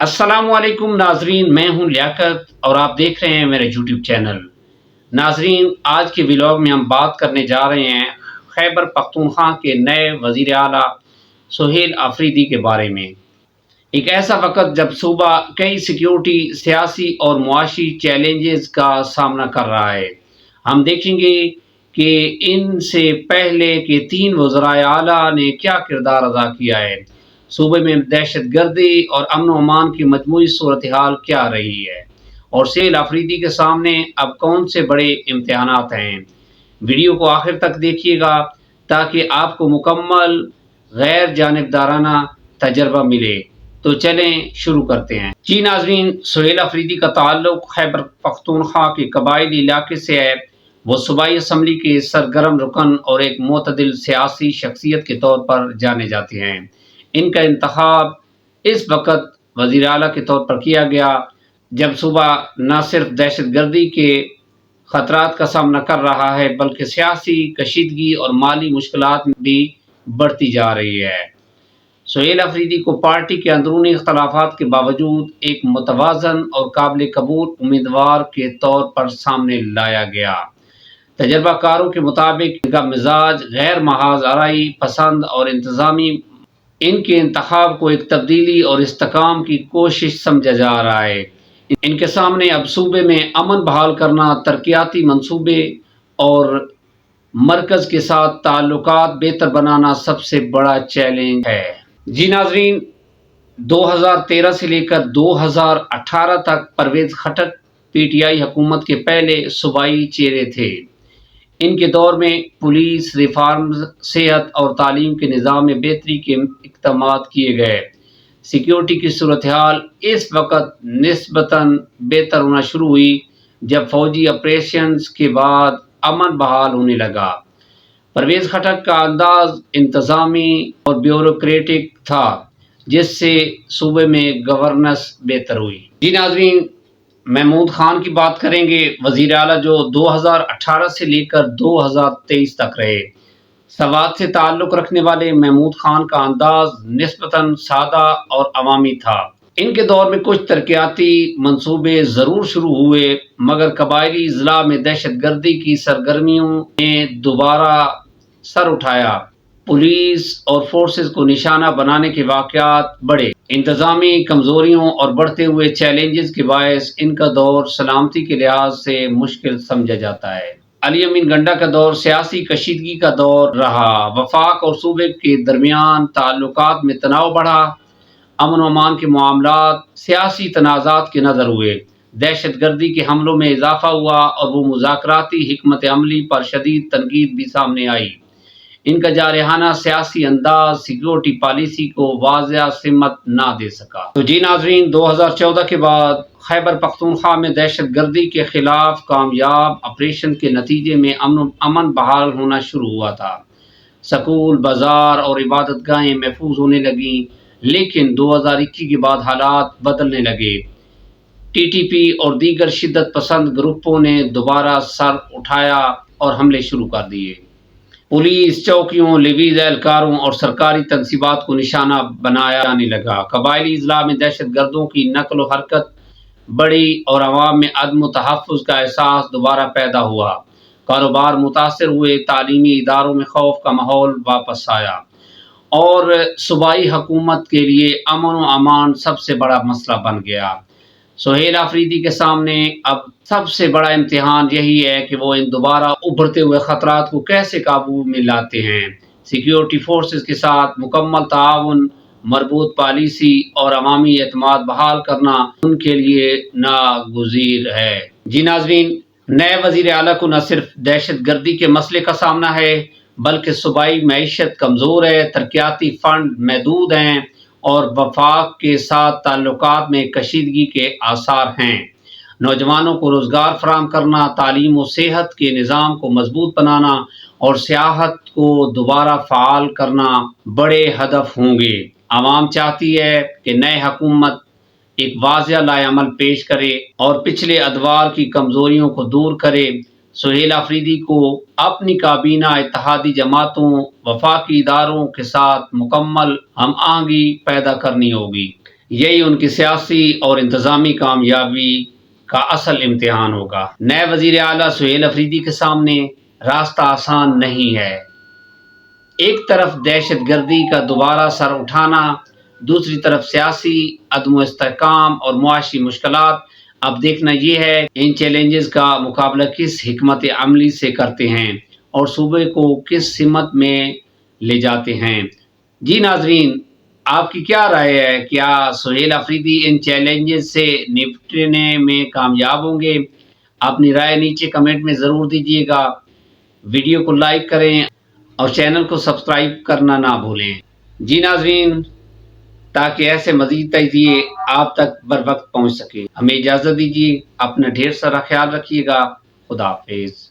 अस्सलाम वालेकुम नाजरीन, मैं हूं लियाकत और आप देख रहे हैं मेरे यूट्यूब चैनल। नाजरीन, आज के व्लॉग में हम बात करने जा रहे हैं खैबर पख्तूनख्वा के नए वज़ीर आला सुहेल आफरीदी के बारे में। एक ऐसा वक्त जब सूबा कई सिक्योरिटी, सियासी और मुआशी चैलेंजेस का सामना कर रहा है। हम देखेंगे कि इनसे पहले के 3 वज़राए आला ने क्या किरदार अदा किया है, सूबे में दहशत गर्दी और अमन अमान की मजमूई सूरत हाल क्या रही है, और सुहेल आफरीदी के सामने अब कौन से बड़े इम्तहानात हैं। वीडियो को आखिर तक देखिएगा ताकि आपको मुकम्मल गैर जानिबदाराना तजर्बा मिले। तो चलें शुरू करते हैं। जी नाजरीन, सुहेल आफरीदी का ताल्लुक खैबर पख्तूनख्वा के कबायली इलाके से है। वो सूबाई असम्बली के सरगर्म रुकन और एक मोतदिल सियासी शख्सियत के तौर पर जाने जाते हैं। इनका इंतखाब इस वक्त वज़ीर आला के तौर पर किया गया जब सूबा न सिर्फ दहशत गर्दी के ख़तरात का सामना कर रहा है बल्कि सियासी कशीदगी और माली मुश्किलात भी बढ़ती जा रही है। सुहेल आफरीदी को पार्टी के अंदरूनी इख्तलाफात के बावजूद एक मुतवाज़न और काबिल कबूल उम्मीदवार के तौर पर सामने लाया गया। तजर्बाकारों के मुताबिक इनका मिजाज गैर महाज आराई पसंद और इंतज़ामी इनके इंतखाब को एक तब्दीली और इस्तेकाम की कोशिश समझा जा रहा है। इनके सामने अब सूबे में अमन बहाल करना, तरक्याती मंसूबे और मरकज के साथ ताल्लुकात बेहतर बनाना सबसे बड़ा चैलेंज है। जी नाजरीन, 2013 से लेकर 2018 तक परवेज खटक पीटीआई हुकूमत के पहले सूबाई चेहरे थे। इनके दौर में पुलिस रिफॉर्म, सेहत और तालीम के निज़ाम में बेहतरी के इक़दामात किए गए। सिक्योरिटी की सूरत हाल इस वक्त निस्बतन बेहतर होना शुरू हुई जब फौजी ऑपरेशंस के बाद अमन बहाल होने लगा। परवेज खटक का अंदाज इंतज़ामी और ब्यूरोक्रेटिक था, जिससे सूबे में गवर्नेंस बेहतर हुई। जी नाजरीन, महमूद खान की बात करेंगे, वज़ीर आला जो 2018 से लेकर 2023 तक रहे। सवात से ताल्लुक़ रखने वाले महमूद खान का अंदाज निस्बतन सादा और अवामी था। इनके दौर में कुछ तरक्याती मंसूबे ज़रूर शुरू हुए, मगर कबायली अज़ला में दहशत गर्दी की सरगर्मियों ने दोबारा सर उठाया। पुलिस और फोर्सेस को निशाना बनाने के वाक़यात बढ़े। इंतज़ामी कमज़ोरियों और बढ़ते हुए चैलेंजेस के बायस इनका दौर सलामती के लिहाज से मुश्किल समझा जाता है। अली अमीन गंडा का दौर सियासी कशीदगी का दौर रहा। वफाक और सूबे के दरमियान ताल्लुकात में तनाव बढ़ा। अमन अमान के मामलात सियासी तनाज़ात के नज़र हुए। दहशत गर्दी के हमलों में इजाफा हुआ और वो मुज़ाकराती हिकमत अमली पर शदीद तनकीद भी सामने आई। इनका जारहाना सियासी अंदाज सिक्योरिटी पॉलिसी को वाज़ेह सिमत ना दे सका। तो जी नाजरीन, 2014 के बाद खैबर पख्तूनख्वा में दहशत गर्दी के खिलाफ कामयाब ऑपरेशन के नतीजे में अमन बहाल होना शुरू हुआ था। स्कूल, बाजार और इबादत गाहें महफूज होने लगीं, लेकिन 2021 के बाद हालात बदलने लगे। टीटीपी और दीगर शिद्दत पसंद ग्रुपों ने दोबारा सर उठाया और हमले शुरू कर दिए। पुलिस चौकियों, लिवीज एहलकारों और सरकारी तनसीबात को निशाना बनाया जाने लगा। कबायली अज़ला में दहशत गर्दों की नकल व हरकत बढ़ी और अवाम में अदम तहफ़्फ़ुज़ का एहसास दोबारा पैदा हुआ। कारोबार मुतासर हुए, तालीमी इदारों में खौफ का माहौल वापस आया और सूबाई हुकूमत के लिए अमन व अमान सबसे बड़ा मसला बन गया। सुहेल आफरीदी के सामने अब सबसे बड़ा इम्तिहान यही है कि वो इन दोबारा उभरते हुए ख़तरात को कैसे काबू में लाते हैं। सिक्योरिटी फोर्सेस के साथ मुकम्मल ताउन, मरबूत पॉलिसी और अवामी एतमाद बहाल करना उनके लिए नागुज़ीर है। जी नाज़रीन, नए वज़ीर आला को न सिर्फ दहशत गर्दी के मसले का सामना है बल्कि सूबाई मईशत कमज़ोर है, तरक्याती फ़ंड महदूद हैं और वफाक के साथ ताल्लुकात में कशीदगी के आसार हैं। नौजवानों को रोज़गार फराहम करना, तालीम और सेहत के निज़ाम को मजबूत बनाना और सियाहत को दोबारा फ़ाल करना बड़े हदफ होंगे। आवाम चाहती है कि नए हुकूमत एक वाज़ेह लाएअमल पेश करे और पिछले अदवार की कमज़ोरियों को दूर करे। सुहेल आफरीदी को अपनी काबीना इत्तेहादी जमातों, वफाकी इदारों के साथ मुकम्मल हम आहंगी पैदा करनी होगी। یہی ان کی سیاسی اور انتظامی کامیابی کا اصل امتحان ہوگا۔ نئے وزیر اعلیٰ سہیل افریدی کے سامنے راستہ آسان نہیں ہے۔ ایک طرف دہشت گردی کا دوبارہ سر اٹھانا، دوسری طرف سیاسی عدم استحکام اور معاشی مشکلات۔ اب دیکھنا یہ ہے ان چیلنجز کا مقابلہ کس حکمت عملی سے کرتے ہیں اور صوبے کو کس سمت میں لے جاتے ہیں۔ جی ناظرین، آپ کی کیا رائے ہے؟ کیا سہیل افریدی ان چیلنجز سے نپٹنے میں کامیاب ہوں گے؟ اپنی رائے نیچے کمنٹ میں ضرور دیجیے گا۔ ویڈیو کو لائک کریں اور چینل کو سبسکرائب کرنا نہ بھولیں۔ جی ناظرین، تاکہ ایسے مزید تجزیے آپ تک بر وقت پہنچ سکے۔ ہمیں اجازت دیجیے، اپنا ڈھیر سارا خیال رکھیے گا۔ خدا حافظ۔